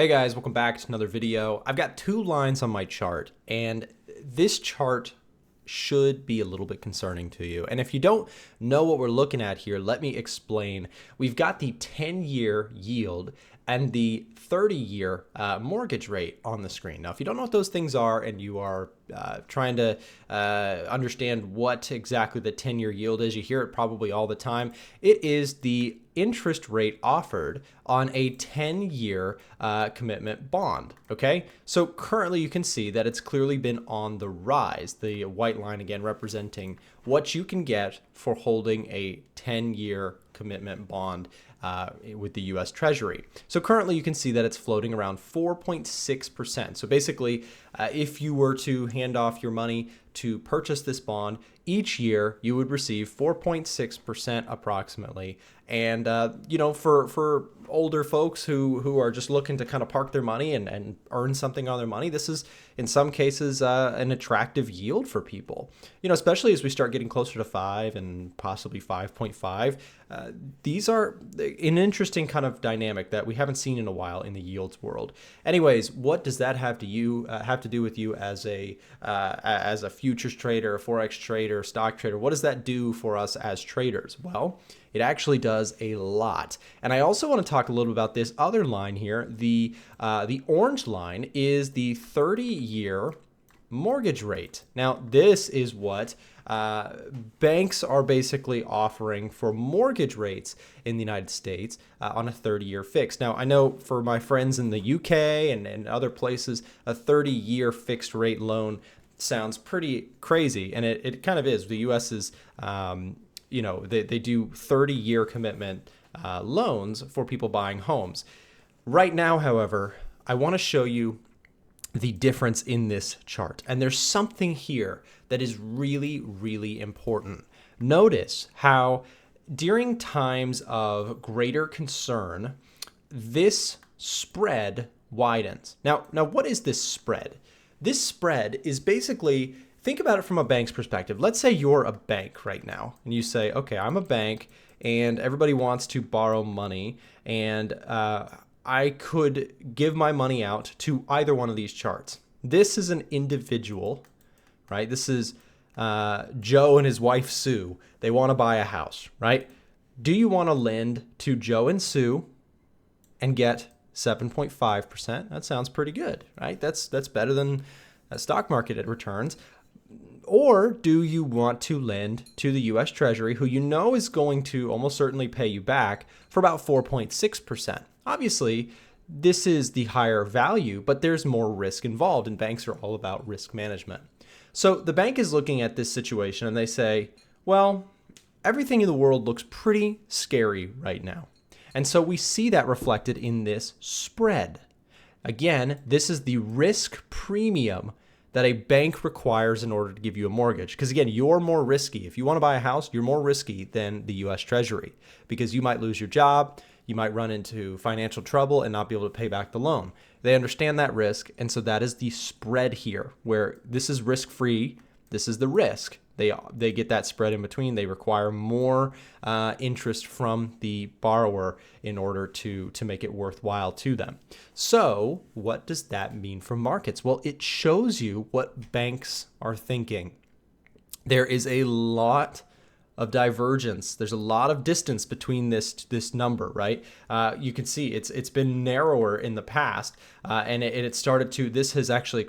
Hey guys, welcome back to another video. I've got two lines on my chart, and this chart should be a little bit concerning to you. And if you don't know what we're looking at here, let me explain. We've got the 10-year yield and the 30-year mortgage rate on the screen. Now, if you don't know what those things are and you are trying to understand what exactly the 10-year yield is, you hear it probably all the time. It is the interest rate offered on a 10-year commitment bond, okay? So currently you can see that it's clearly been on the rise. The white line again representing what you can get for holding a 10-year commitment bond with the US Treasury. So currently you can see that it's floating around 4.6%. So basically, if you were to hand off your money to purchase this bond, each year you would receive 4.6% approximately. And, you know, for older folks who are just looking to kind of park their money and earn something on their money, this is in some cases an attractive yield for people, you know, especially as we start getting closer to 5 and possibly 5.5. These are an interesting kind of dynamic that we haven't seen in a while in the yields world. Anyways, what does that have to do with you as a futures trader, a forex trader, stock trader? What does that do for us as traders? Well, it actually does a lot. And I also want to talk a little about this other line here. The orange line is the 30-year mortgage rate. Now, this is what banks are basically offering for mortgage rates in the United States on a 30-year fix. Now, I know for my friends in the UK and other places, a 30-year fixed rate loan sounds pretty crazy, and it kind of is. The US is, you know, they do 30-year commitment loans for people buying homes. Right now, however, I want to show you the difference in this chart. And there's something here that is really, really important. Notice how during times of greater concern, this spread widens. Now, what is this spread? This spread is basically, think about it from a bank's perspective. Let's say you're a bank right now and you say, okay, I'm a bank and everybody wants to borrow money, and I could give my money out to either one of these charts. This is an individual, right? This is Joe and his wife, Sue. They want to buy a house, right? Do you want to lend to Joe and Sue and get 7.5%? That sounds pretty good, right? That's better than a stock market returns. Or do you want to lend to the US Treasury, who you know is going to almost certainly pay you back for about 4.6%? Obviously, this is the higher value, but there's more risk involved, and banks are all about risk management. So the bank is looking at this situation and they say, well, everything in the world looks pretty scary right now. And so we see that reflected in this spread. Again, this is the risk premium that a bank requires in order to give you a mortgage. Because again, you're more risky. If you want to buy a house, you're more risky than the US Treasury, because you might lose your job, you might run into financial trouble and not be able to pay back the loan. They understand that risk, and so that is the spread here, where this is risk-free, this is the risk. They get that spread in between. They require more interest from the borrower in order to make it worthwhile to them. So what does that mean for markets? Well, it shows you what banks are thinking. There is a lot of divergence. There's a lot of distance between this number, right? You can see it's been narrower in the past, and it started to. This has actually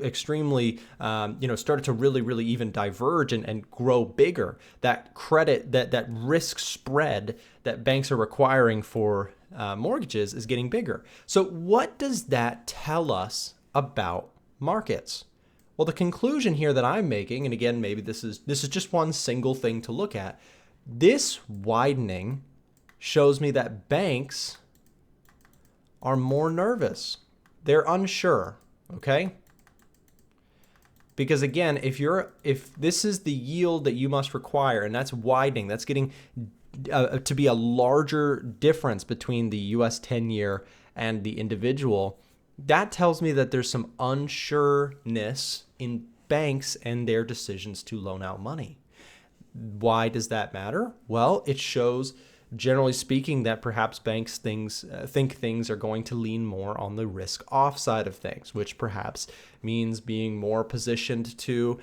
extremely, you know, started to really even diverge and grow bigger. That credit, that risk spread that banks are requiring for mortgages is getting bigger. So what does that tell us about markets? Well, the conclusion here that I'm making, and again, maybe this is just one single thing to look at, this widening shows me that banks are more nervous. They're unsure, okay? Because again, if this is the yield that you must require, and that's widening, that's getting to be a larger difference between the US 10-year and the individual, that tells me that there's some unsureness in banks and their decisions to loan out money. Why does that matter? Well, it shows generally speaking, that perhaps banks think things are going to lean more on the risk off side of things, which perhaps means being more positioned to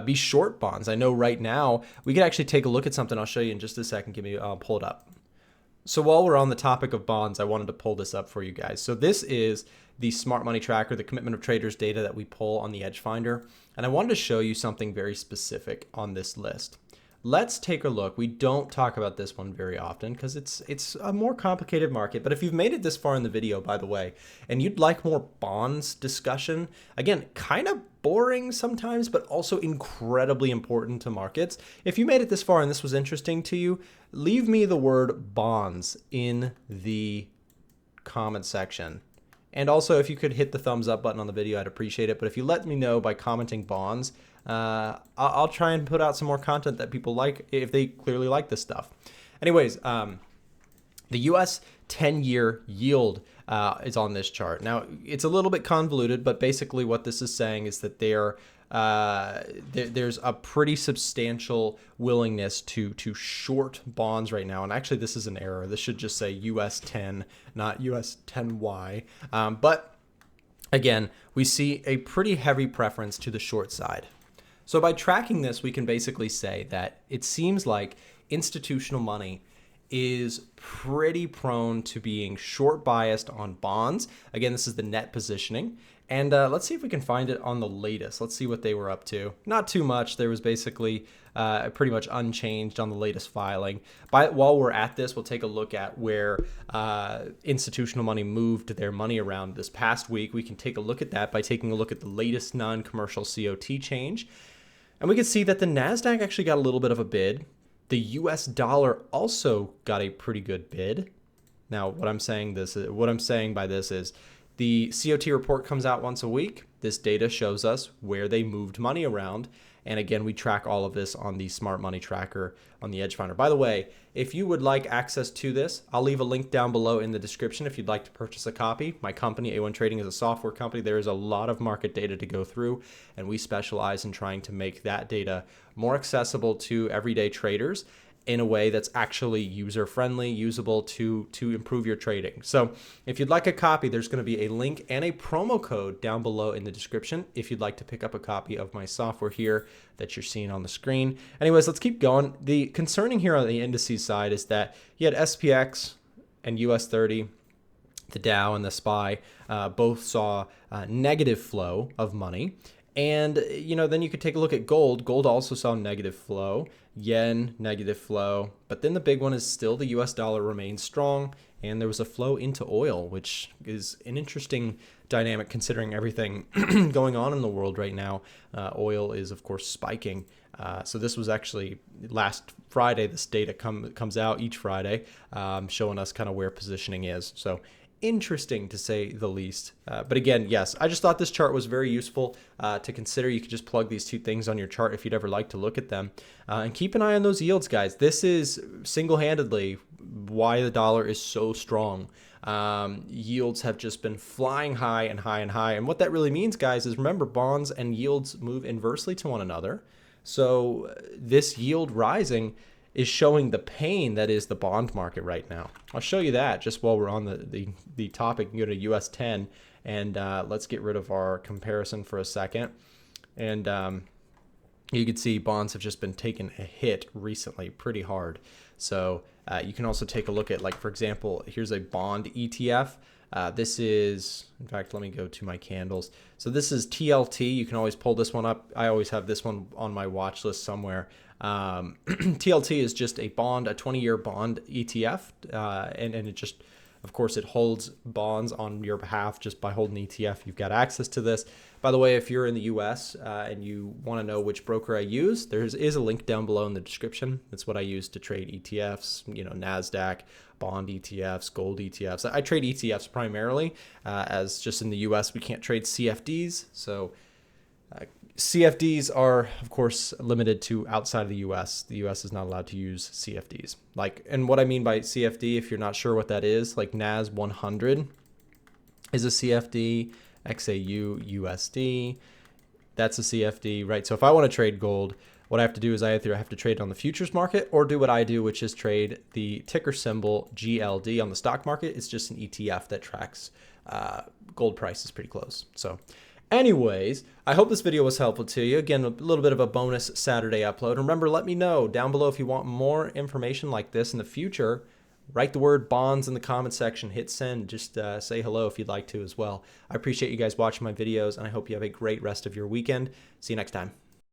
be short bonds. I know right now we could actually take a look at something. I'll show you in just a second. I'll pull it up. So while we're on the topic of bonds, I wanted to pull this up for you guys. So this is the smart money tracker, the commitment of traders data that we pull on the EDGEFINDER. And I wanted to show you something very specific on this list. Let's take a look. We don't talk about this one very often because it's a more complicated market. But if you've made it this far in the video, by the way, and you'd like more bonds discussion, again, kind of boring sometimes, but also incredibly important to markets. If you made it this far and this was interesting to you, leave me the word bonds in the comment section. And also, if you could hit the thumbs up button on the video, I'd appreciate it. But if you let me know by commenting bonds, I'll try and put out some more content that people like if they clearly like this stuff. Anyways, the US 10-year yield is on this chart. Now, it's a little bit convoluted, but basically what this is saying is that there's a pretty substantial willingness to short bonds right now. And actually, this is an error. This should just say US 10, not US 10Y. But again, we see a pretty heavy preference to the short side. So by tracking this, we can basically say that it seems like institutional money is pretty prone to being short biased on bonds. Again, this is the net positioning. And let's see if we can find it on the latest. Let's see what they were up to. Not too much. There was basically pretty much unchanged on the latest filing. While we're at this, we'll take a look at where institutional money moved their money around this past week. We can take a look at that by taking a look at the latest non-commercial COT change. And we can see that the NASDAQ actually got a little bit of a bid. The US dollar also got a pretty good bid. Now, what I'm saying by this is the COT report comes out once a week. This data shows us where they moved money around. And again, we track all of this on the Smart Money Tracker on the EDGEFINDER. By the way, if you would like access to this, I'll leave a link down below in the description if you'd like to purchase a copy. My company, A1 Trading, is a software company. There is a lot of market data to go through, and we specialize in trying to make that data more accessible to everyday traders in a way that's actually user-friendly, usable to improve your trading. So if you'd like a copy, there's going to be a link and a promo code down below in the description if you'd like to pick up a copy of my software here that you're seeing on the screen. Anyways, let's keep going. The concerning here on the indices side is that you had SPX and US 30, the Dow and the SPY, both saw negative flow of money. And, then you could take a look at gold. Gold also saw negative flow, yen, negative flow. But then the big one is still the US dollar remains strong. And there was a flow into oil, which is an interesting dynamic considering everything going on in the world right now. Oil is, of course, spiking. So this was actually last Friday. This data comes out each Friday, showing us kind of where positioning is. So interesting to say the least. But again, yes, I just thought this chart was very useful to consider. You could just plug these two things on your chart if you'd ever like to look at them. And keep an eye on those yields, guys. This is single-handedly why the dollar is so strong. Yields have just been flying high and high and high. And what that really means, guys, is remember, bonds and yields move inversely to one another. So this yield rising is showing the pain that is the bond market right now. I'll show you that just while we're on the topic. You can go to US 10 and let's get rid of our comparison for a second. And you can see bonds have just been taking a hit recently pretty hard. So you can also take a look at, like, for example, here's a bond ETF. This is, in fact, let me go to my candles. So this is TLT. You can always pull this one up. I always have this one on my watch list somewhere. TLT is just a bond, a 20-year bond ETF, and it just, of course, it holds bonds on your behalf just by holding ETF. You've got access to this. By the way, if you're in the US and you want to know which broker I use, there is a link down below in the description. That's what I use to trade ETFs, NASDAQ, bond ETFs, gold ETFs. I trade ETFs primarily, as just in the US we can't trade CFDs. So CFDs are, of course, limited to outside of the US. The US is not allowed to use CFDs. And what I mean by CFD, if you're not sure what that is, like NAS 100 is a CFD, XAU USD, that's a CFD, right? So if I want to trade gold, what I have to do is I either have to trade on the futures market or do what I do, which is trade the ticker symbol GLD on the stock market. It's just an ETF that tracks gold prices pretty close. So anyways, I hope this video was helpful to you. Again, a little bit of a bonus Saturday upload. Remember, let me know down below if you want more information like this in the future. Write the word bonds in the comment section, hit send, just say hello if you'd like to as well. I appreciate you guys watching my videos, and I hope you have a great rest of your weekend. See you next time.